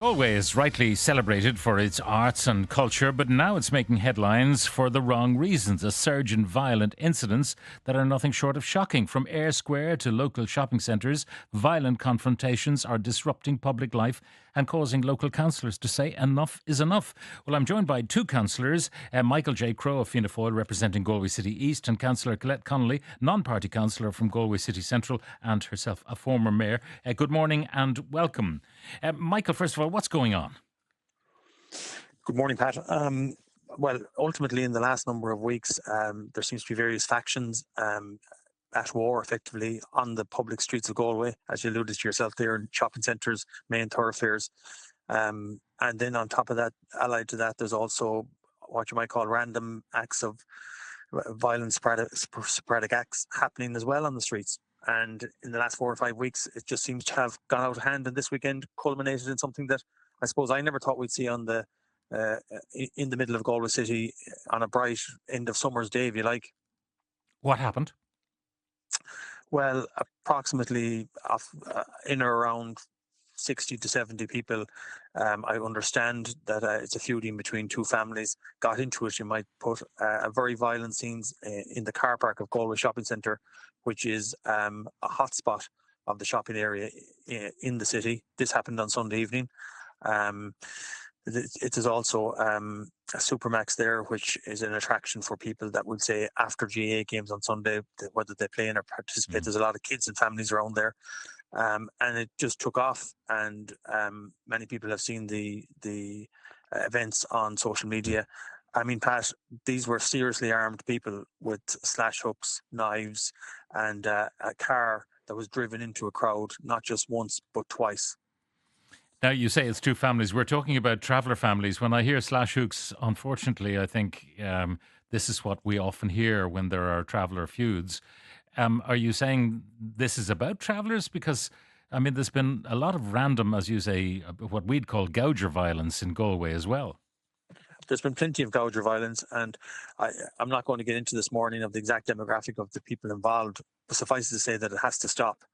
Galway is rightly celebrated for its arts and culture, but now it's making headlines for the wrong reasons. A surge in violent incidents that are nothing short of shocking. From Eyre Square to local shopping centres, violent confrontations are disrupting public life and causing local councillors to say enough is enough. Well, I'm joined by two councillors, Michael J. Crowe of Fianna Fáil representing Galway City East, and Councillor Colette Connolly, non-party councillor from Galway City Central, and herself a former mayor. Good morning and welcome. Michael, first of all, what's going on? Good morning, Pat. Well, ultimately, in the last number of weeks, there seems to be various factions at war, effectively, on the public streets of Galway, as you alluded to yourself there, in shopping centres, main thoroughfares. And then on top of that, allied to that, there's also what you might call random acts of violent sporadic acts happening as well on the streets. And in the last 4 or 5 weeks, it just seems to have gone out of hand, and this weekend culminated in something that I suppose I never thought we'd see on the in the middle of Galway City on a bright end of summer's day, if you like. What happened? Well, approximately in or around 60 to 70 people. I understand that it's a feuding between two families. Got into it, you might put, a very violent scenes in the car park of Galway Shopping Centre, which is a hotspot of the shopping area in the city. This happened on Sunday evening. It is also a Supermax there, which is an attraction for people that would say after GA games on Sunday, whether they play in or participate. There's a lot of kids and families around there. And it just took off, and many people have seen the events on social media. I mean, Pat, these were seriously armed people with slash hooks, knives, and a car that was driven into a crowd, not just once, but twice. Now, you say it's two families. We're talking about traveller families. When I hear slash hooks, unfortunately, I think this is what we often hear when there are traveller feuds. Are you saying this is about travellers? Because, I mean, there's been a lot of random, as you say, what we'd call gouger violence in Galway as well. There's been plenty of gouger violence, and I'm not going to get into this morning of the exact demographic of the people involved, but suffice it to say that it has to stop.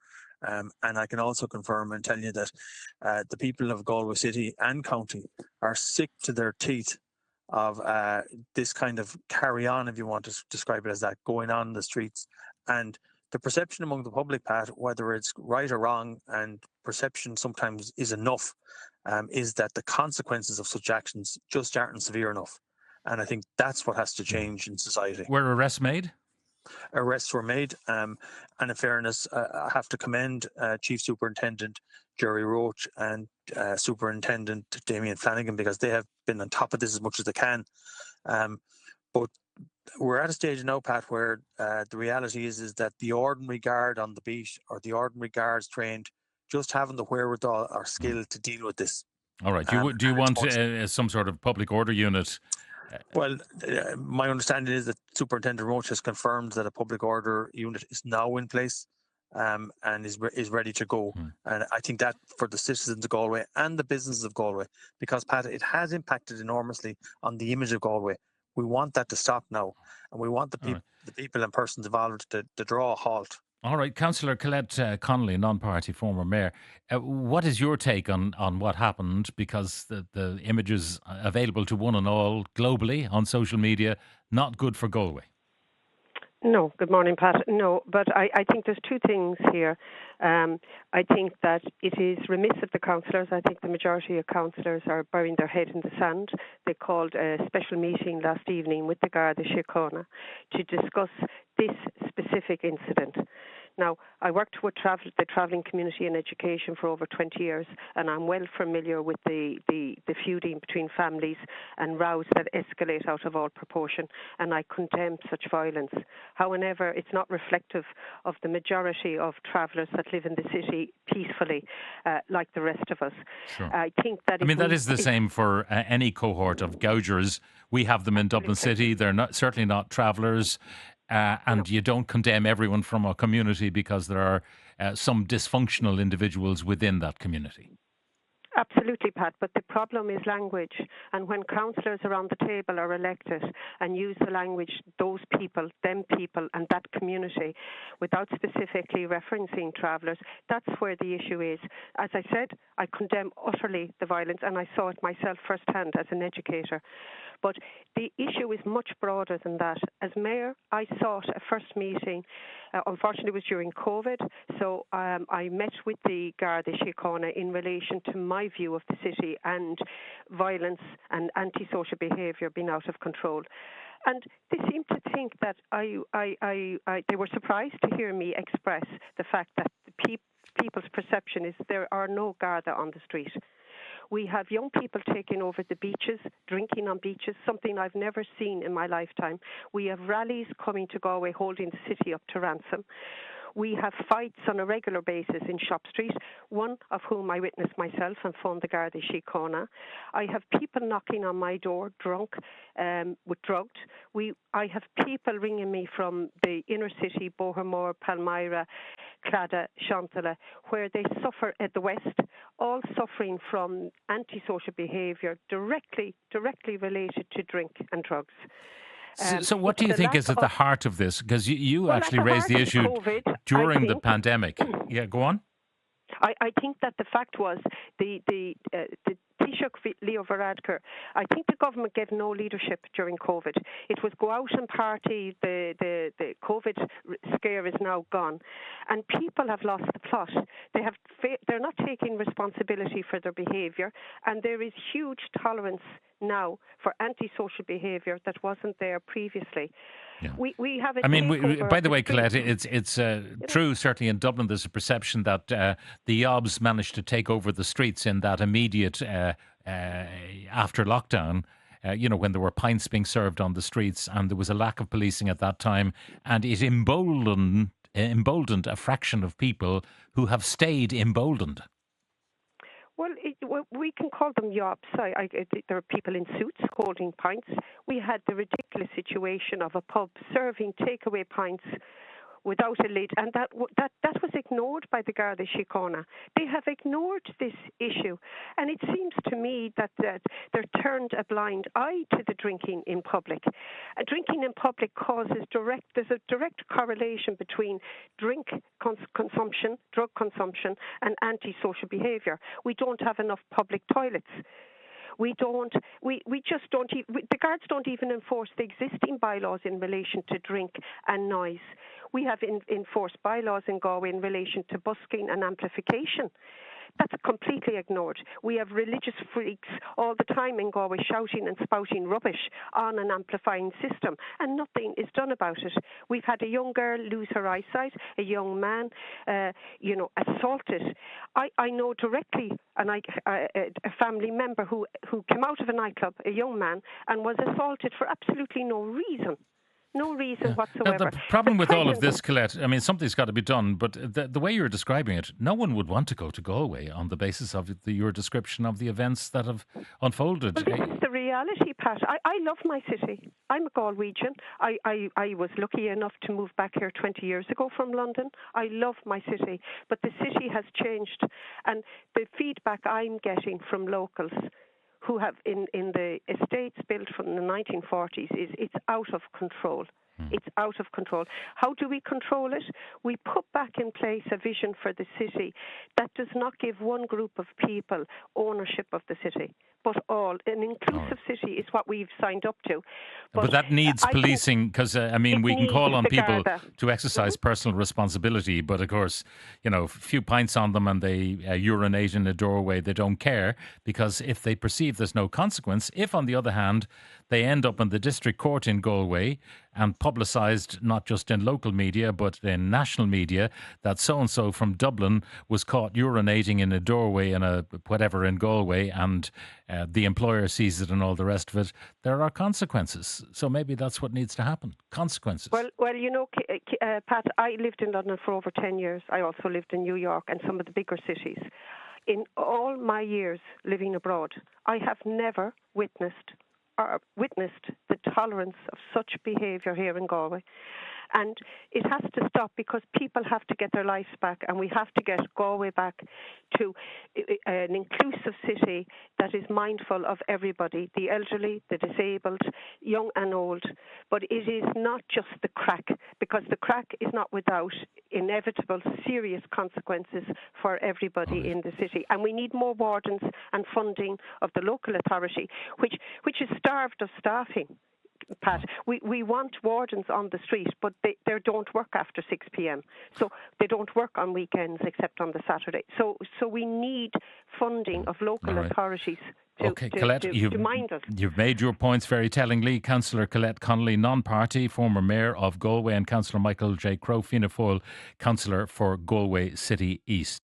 And I can also confirm and tell you that the people of Galway City and County are sick to their teeth of this kind of carry on, if you want to describe it as that, going on in the streets. And the perception among the public, Pat, whether it's right or wrong, and perception sometimes is enough, is that the consequences of such actions just aren't severe enough. And I think that's what has to change in society. Were arrests made? Arrests were made, and in fairness, I have to commend Chief Superintendent Jerry Roach and Superintendent Damien Flanagan, because they have been on top of this as much as they can. But we're at a stage now, Pat, where the reality is that the ordinary guard on the beat, or the ordinary guards trained, just having the wherewithal or skill to deal with this. All right. Do you want some sort of public order unit? Well, my understanding is that Superintendent Roach has confirmed that a public order unit is now in place, and is ready to go. And I think that for the citizens of Galway and the businesses of Galway, because, Pat, it has impacted enormously on the image of Galway. We want that to stop now, and we want the people and persons involved to draw a halt. All right, Councillor Colette Connolly, non-party former mayor, what is your take on what happened? Because the images available to one and all globally on social media, not good for Galway. No, good morning, Pat. No, but I think there's two things here. I think that it is remiss of the councillors. I think the majority of councillors are burying their head in the sand. They called a special meeting last evening with the Garda Síochána to discuss this specific incident. Now, I worked with the travelling community in education for over 20 years, and I'm well familiar with the feuding between families and rows that escalate out of all proportion, and I condemn such violence. However, it's not reflective of the majority of travellers that live in the city peacefully, like the rest of us. Sure. I think that that is the same for any cohort of gougers. We have them in Dublin City. They're certainly not travellers. And you don't condemn everyone from a community because there are some dysfunctional individuals within that community. Absolutely, Pat, but the problem is language. And when councillors around the table are elected and use the language, those people, them people, and that community, without specifically referencing travellers, that's where the issue is. As I said, I condemn utterly the violence, and I saw it myself firsthand as an educator. But the issue is much broader than that. As mayor, I sought a first meeting. Unfortunately, it was during COVID, so I met with the Garda Síochána in relation to my view of the city and violence and antisocial behaviour being out of control. And they seemed to think that they were surprised to hear me express the fact that people's perception is there are no Garda on the street. We have young people taking over the beaches, drinking on beaches, something I've never seen in my lifetime. We have rallies coming to Galway holding the city up to ransom. We have fights on a regular basis in Shop Street, one of whom I witnessed myself and phoned the Garda Síochána. I have people knocking on my door, drunk, with drugged. I have people ringing me from the inner city, Bohermore, Palmyra, Clada, Shantala, where they suffer at the west, all suffering from antisocial behaviour directly related to drink and drugs. So what do you think is at the heart of this? Because you actually raised the issue during the pandemic. Yeah, go on. I think that the fact was the Taoiseach Leo Varadkar, I think the government gave no leadership during COVID. It was go out and party, the COVID scare is now gone. And people have lost the plot. They're not taking responsibility for their behaviour, and there is huge tolerance now for antisocial behaviour that wasn't there previously. Yeah. We have by the way, Colette, it's true, certainly in Dublin, there's a perception that the Yobs managed to take over the streets in that immediate after lockdown, when there were pints being served on the streets and there was a lack of policing at that time, and it emboldened a fraction of people who have stayed emboldened. Well, we can call them yobs. There are people in suits holding pints. We had the ridiculous situation of a pub serving takeaway pints without a lid, and that was ignored by the Garda Síochána. They have ignored this issue, and it seems to me that they're turned a blind eye to the drinking in public. Drinking in public there's a direct correlation between drug consumption, and antisocial behaviour. We don't have enough public toilets. The guards don't even enforce the existing bylaws in relation to drink and noise. We have enforced bylaws in Galway in relation to busking and amplification. That's completely ignored. We have religious freaks all the time in Galway shouting and spouting rubbish on an amplifying system, and nothing is done about it. We've had a young girl lose her eyesight, a young man, assaulted. I know directly, and a family member who came out of a nightclub, a young man, and was assaulted for absolutely no reason. No reason whatsoever. Now, the problem with all of this, Colette, something's got to be done, but the way you're describing it, no one would want to go to Galway on the basis of your description of the events that have unfolded. Well, this is the reality, Pat. I love my city. I'm a Galwegian. I was lucky enough to move back here 20 years ago from London. I love my city, but the city has changed, and the feedback I'm getting from locals who have in the estates built from the 1940s is it's out of control. It's out of control. How do we control it? We put back in place a vision for the city that does not give one group of people ownership of the city, but all. An inclusive city is what we've signed up to. But that needs policing, because, we can call on people to exercise personal responsibility, but of course, a few pints on them and they urinate in a doorway, they don't care, because if they perceive there's no consequence, if, on the other hand, they end up in the district court in Galway and publicised not just in local media but in national media that so-and-so from Dublin was caught urinating in a doorway in a whatever in Galway, and the employer sees it and all the rest of it, there are consequences. So maybe that's what needs to happen. Consequences. Well, Pat, I lived in London for over 10 years. I also lived in New York and some of the bigger cities. In all my years living abroad, I have never witnessed the tolerance of such behaviour here in Galway. And it has to stop because people have to get their lives back, and we have to get Galway back to an inclusive city that is mindful of everybody, the elderly, the disabled, young and old. But it is not just the crack, because the crack is not without inevitable serious consequences for everybody in the city. And we need more wardens and funding of the local authority, which is starved of staffing. Pat, we want wardens on the street, but they don't work after 6 p.m. So they don't work on weekends except on the Saturday. So we need funding of local authorities to mind us. You've made your points very tellingly. Councillor Colette Connolly, non-party, former Mayor of Galway, and Councillor Michael J. Crowe, Fianna Fáil, Councillor for Galway City East.